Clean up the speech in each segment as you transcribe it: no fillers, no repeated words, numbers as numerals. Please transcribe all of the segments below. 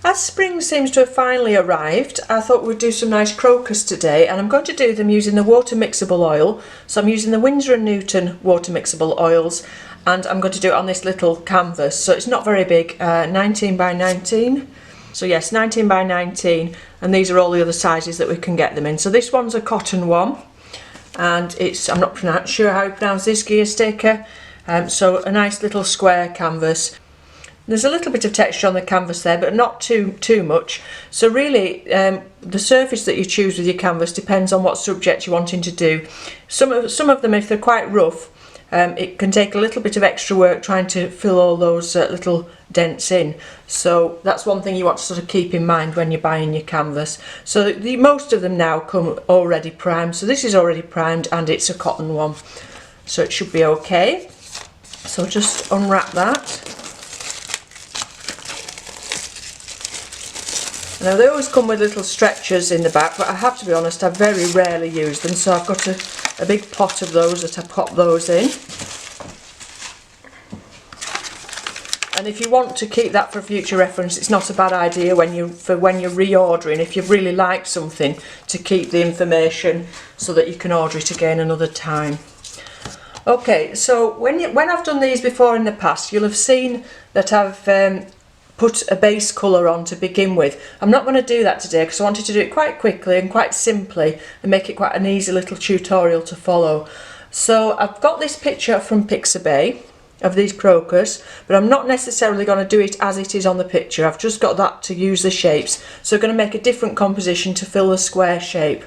As spring seems to have finally arrived, I thought we'd do some nice crocus today, and I'm going to do them using the water mixable oil. So I'm using the Winsor and Newton water mixable oils, and I'm going to do it on this little canvas. So it's not very big, 19 by 19. So yes, 19 by 19, and these are all the other sizes that we can get them in. So this one's a cotton one, and it's, I'm not sure how you pronounce this, gear sticker. So a nice little square canvas. There's a little bit of texture on the canvas there, but not too much. So really, the surface that you choose with your canvas depends on what subject you're wanting to do. Some of them, if they're quite rough, it can take a little bit of extra work trying to fill all those little dents in. So that's one thing you want to sort of keep in mind when you're buying your canvas. So most of them now come already primed. So this is already primed, and it's a cotton one, so it should be okay. So just unwrap that. Now they always come with little stretchers in the back, but I have to be honest, I very rarely use them, so I've got a big pot of those that I pop those in. And if you want to keep that for future reference, it's not a bad idea when you're reordering, if you've really liked something, to keep the information so that you can order it again another time. Okay, so when I've done these before in the past, you'll have seen that I've put a base colour on to begin with. I'm not going to do that today because I wanted to do it quite quickly and quite simply and make it quite an easy little tutorial to follow. So I've got this picture from Pixabay of these crocus, but I'm not necessarily going to do it as it is on the picture. I've just got that to use the shapes, so I'm going to make a different composition to fill the square shape.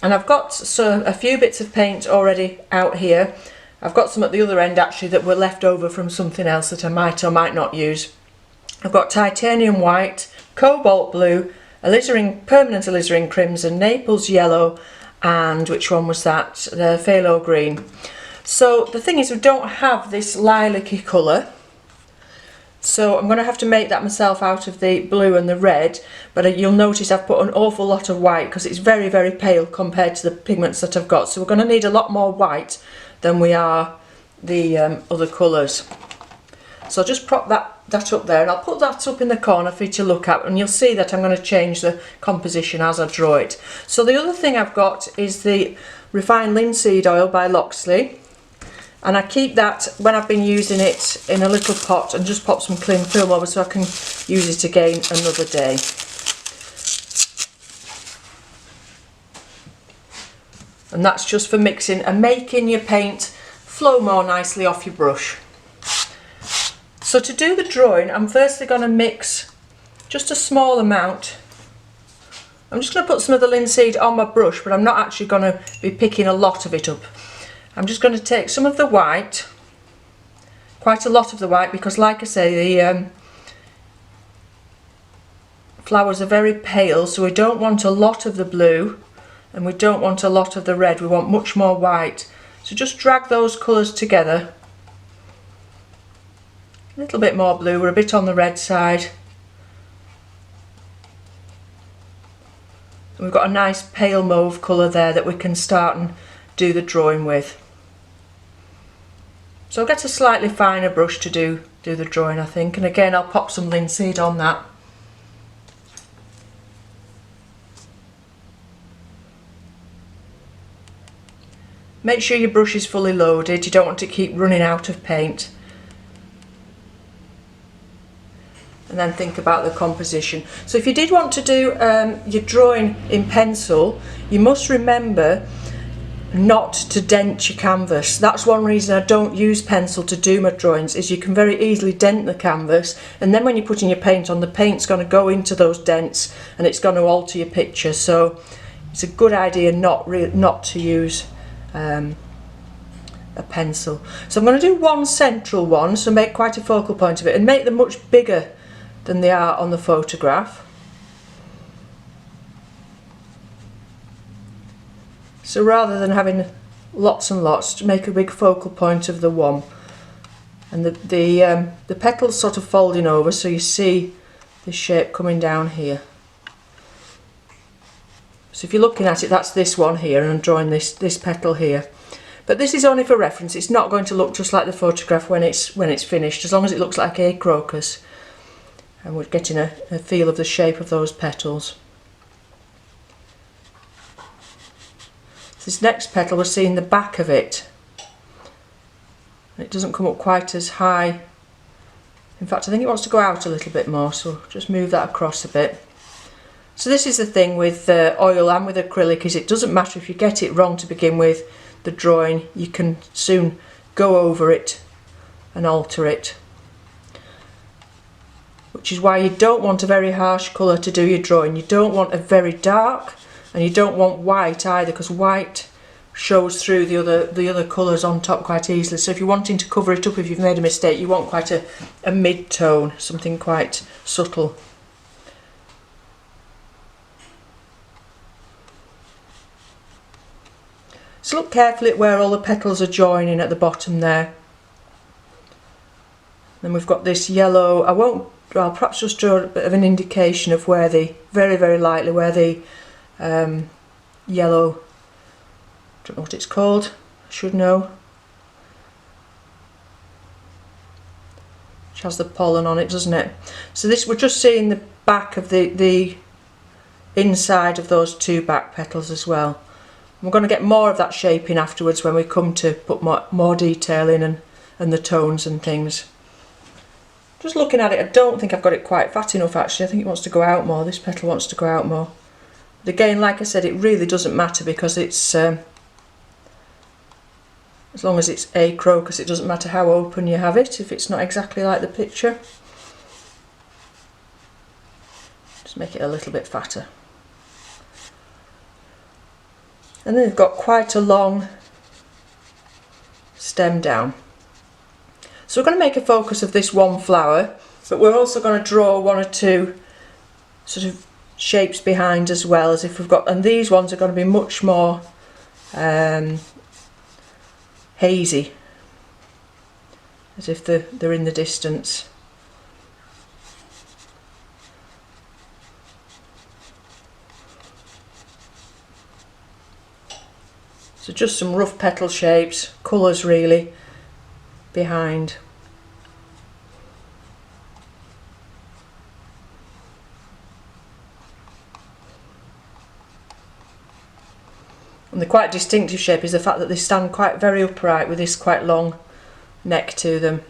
And I've got a few bits of paint already out here. I've got some at the other end actually that were left over from something else that I might or might not use. I've got titanium white, cobalt blue, permanent alizarin crimson, Naples yellow, and which one was that? The phthalo green. So the thing is, we don't have this lilac-y colour, so I'm going to have to make that myself out of the blue and the red, but you'll notice I've put an awful lot of white because it's very, very pale compared to the pigments that I've got. So we're going to need a lot more white than we are the other colours. So I'll just prop that up there, and I'll put that up in the corner for you to look at, and you'll see that I'm going to change the composition as I draw it. So the other thing I've got is the refined linseed oil by Loxley, and I keep that when I've been using it in a little pot, and just pop some cling film over so I can use it again another day. And that's just for mixing and making your paint flow more nicely off your brush. So to do the drawing, I'm firstly going to mix just a small amount. I'm just going to put some of the linseed on my brush, but I'm not actually going to be picking a lot of it up. I'm just going to take some of the white, quite a lot of the white, because like I say, the flowers are very pale, so we don't want a lot of the blue and we don't want a lot of the red. We want much more white. So just drag those colours together. A little bit more blue, we're a bit on the red side. And we've got a nice pale mauve colour there that we can start and do the drawing with. So I'll get a slightly finer brush to do the drawing, I think, and again I'll pop some linseed on that. Make sure your brush is fully loaded, you don't want to keep running out of paint. And then think about the composition. So if you did want to do your drawing in pencil, you must remember not to dent your canvas. That's one reason I don't use pencil to do my drawings, is you can very easily dent the canvas, and then when you're putting your paint on, the paint's going to go into those dents and it's going to alter your picture. So it's a good idea not to use a pencil. So I'm going to do one central one, so make quite a focal point of it and make them much bigger than they are on the photograph. So rather than having lots and lots, to make a big focal point of the one, and the petals sort of folding over, so you see the shape coming down here. So if you're looking at it, that's this one here, and I'm drawing this petal here. But this is only for reference. It's not going to look just like the photograph when it's finished, as long as it looks like a crocus. and we're getting a feel of the shape of those petals. This next petal, we're seeing the back of it. It doesn't come up quite as high. In fact, I think it wants to go out a little bit more, so just move that across a bit. So this is the thing with oil and with acrylic, is it doesn't matter if you get it wrong to begin with, the drawing, you can soon go over it and alter it. Which is why you don't want a very harsh colour to do your drawing. You don't want a very dark, and you don't want white either, because white shows through the other colours on top quite easily. So if you're wanting to cover it up, if you've made a mistake, you want quite a mid-tone, something quite subtle. So look carefully at where all the petals are joining at the bottom there. Then we've got this yellow. I'll perhaps just draw a bit of an indication of where the, very, very lightly, where the yellow, don't know what it's called, I should know, which has the pollen on it, doesn't it? So this, we're just seeing the back of the inside of those two back petals as well. We're going to get more of that shaping afterwards when we come to put more detail in and the tones and things. Just looking at it, I don't think I've got it quite fat enough actually. I think it wants to go out more. This petal wants to go out more. But again, like I said, it really doesn't matter, because it's as long as it's a crocus, it doesn't matter how open you have it if it's not exactly like the picture. Just make it a little bit fatter. And then they've got quite a long stem down. So we're going to make a focus of this one flower, but we're also going to draw one or two sort of shapes behind as well, as if we've got, and these ones are going to be much more hazy, as if they're in the distance. So just some rough petal shapes, colours really, behind. And the quite distinctive shape is the fact that they stand quite very upright with this quite long neck to them.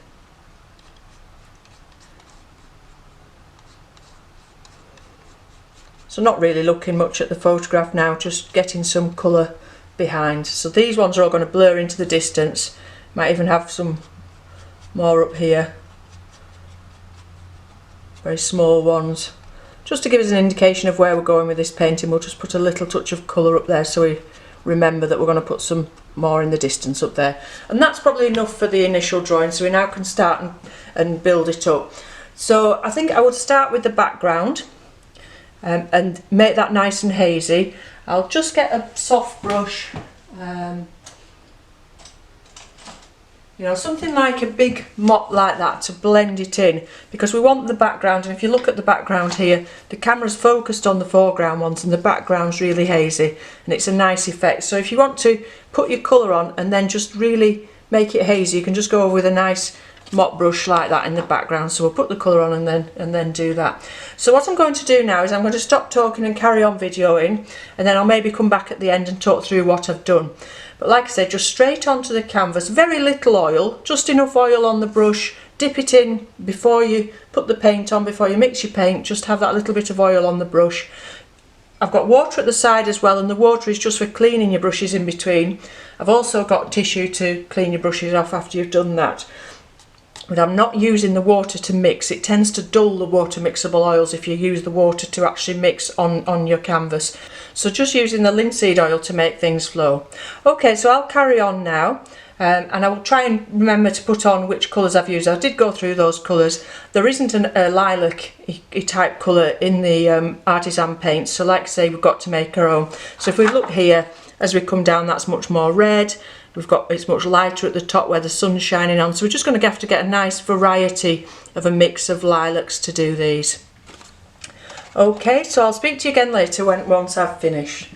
So not really looking much at the photograph now, just getting some colour behind. So these ones are all going to blur into the distance. Might even have some more up here, very small ones. Just to give us an indication of where we're going with this painting, we'll just put a little touch of colour up there so we remember that we're going to put some more in the distance up there. And that's probably enough for the initial drawing, so we now can start and build it up. So I think I would start with the background and make that nice and hazy. I'll just get a soft brush, you know, something like a big mop like that to blend it in, because we want the background, and if you look at the background here, the camera's focused on the foreground ones and the background's really hazy, and it's a nice effect. So if you want to put your colour on and then just really make it hazy, you can just go over with a nice mop brush like that in the background. So we'll put the colour on and then do that. So what I'm going to do now is I'm going to stop talking and carry on videoing, and then I'll maybe come back at the end and talk through what I've done. But like I said, just straight onto the canvas, very little oil, just enough oil on the brush. Dip it in before you put the paint on, before you mix your paint, just have that little bit of oil on the brush. I've got water at the side as well, and the water is just for cleaning your brushes in between. I've also got tissue to clean your brushes off after you've done that. But I'm not using the water to mix. It tends to dull the water mixable oils if you use the water to actually mix on your canvas. So just using the linseed oil to make things flow. Okay, so I'll carry on now. And I will try and remember to put on which colours I've used. I did go through those colours. There isn't a lilac-y type colour in the artisan paint, so like I say, we've got to make our own. So if we look here, as we come down, that's much more red. It's much lighter at the top where the sun's shining on. So we're just going to have to get a nice variety of a mix of lilacs to do these. Okay, so I'll speak to you again later once I've finished.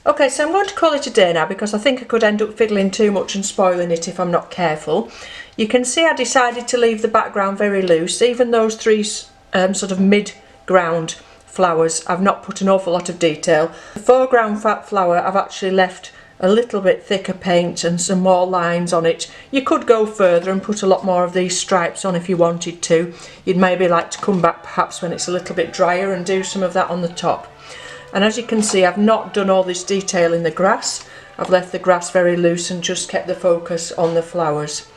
Okay, so I'm going to call it a day now because I think I could end up fiddling too much and spoiling it if I'm not careful. You can see I decided to leave the background very loose. Even those three sort of mid-ground flowers, I've not put an awful lot of detail. The foreground flower, I've actually left a little bit thicker paint and some more lines on it. You could go further and put a lot more of these stripes on if you wanted to. You'd maybe like to come back perhaps when it's a little bit drier and do some of that on the top. And as you can see, I've not done all this detail in the grass. I've left the grass very loose and just kept the focus on the flowers.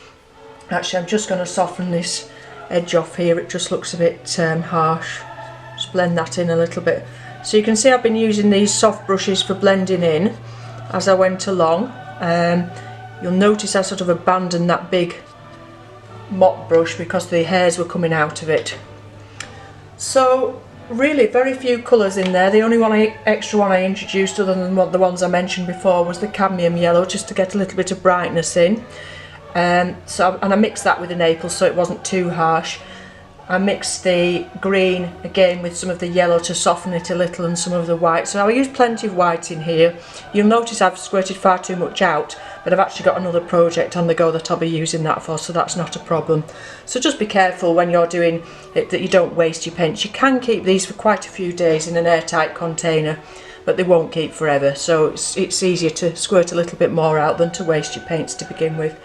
Actually, I'm just going to soften this edge off here. It just looks a bit harsh. Just blend that in a little bit. So you can see I've been using these soft brushes for blending in as I went along. You'll notice I sort of abandoned that big mop brush because the hairs were coming out of it. So really very few colours in there. The only extra one I introduced, other than the ones I mentioned before, was the cadmium yellow, just to get a little bit of brightness in. And I mixed that with the Naples so it wasn't too harsh. I mixed the green again with some of the yellow to soften it a little, and some of the white. So I used plenty of white in here. You'll notice I've squirted far too much out, but I've actually got another project on the go that I'll be using that for, so that's not a problem. So just be careful when you're doing it that you don't waste your paints. You can keep these for quite a few days in an airtight container, but they won't keep forever. So it's easier to squirt a little bit more out than to waste your paints to begin with.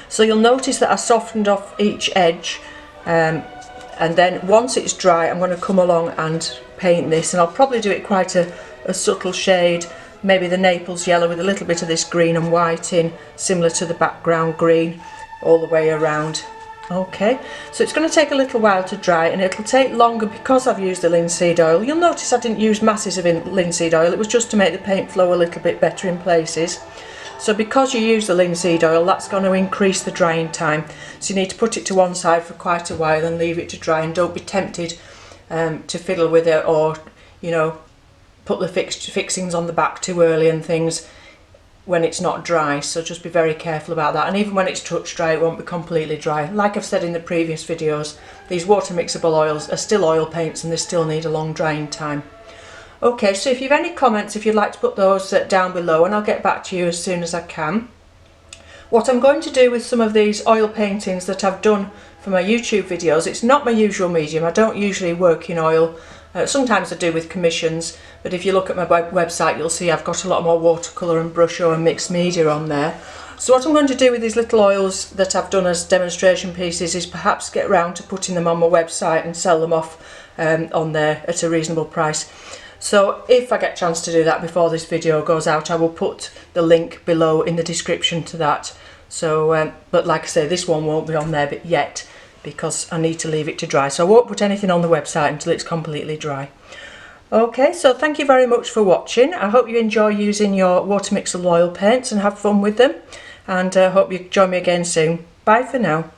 So you'll notice that I softened off each edge. And then once it's dry, I'm going to come along and paint this, and I'll probably do it quite a subtle shade, maybe the Naples yellow with a little bit of this green and white in, similar to the background green, all the way around. Okay, so it's going to take a little while to dry, and it'll take longer because I've used the linseed oil. You'll notice I didn't use masses of linseed oil, it was just to make the paint flow a little bit better in places. So because you use the linseed oil, that's going to increase the drying time. So you need to put it to one side for quite a while and leave it to dry, and don't be tempted to fiddle with it, or, you know, put the fixings on the back too early and things when it's not dry. So just be very careful about that. And even when it's touch dry, it won't be completely dry. Like I've said in the previous videos, these water mixable oils are still oil paints and they still need a long drying time. Okay, so if you've any comments, if you'd like to put those down below, and I'll get back to you as soon as I can. What I'm going to do with some of these oil paintings that I've done for my YouTube videos, it's not my usual medium. I don't usually work in oil. Sometimes I do with commissions, but if you look at my website, you'll see I've got a lot more watercolour and brush and mixed media on there. So what I'm going to do with these little oils that I've done as demonstration pieces is perhaps get round to putting them on my website and sell them off on there at a reasonable price. So if I get a chance to do that before this video goes out, I will put the link below in the description to that. So, but like I say, this one won't be on there yet because I need to leave it to dry. So I won't put anything on the website until it's completely dry. Okay, so thank you very much for watching. I hope you enjoy using your water mixable oil paints and have fun with them. And I hope you join me again soon. Bye for now.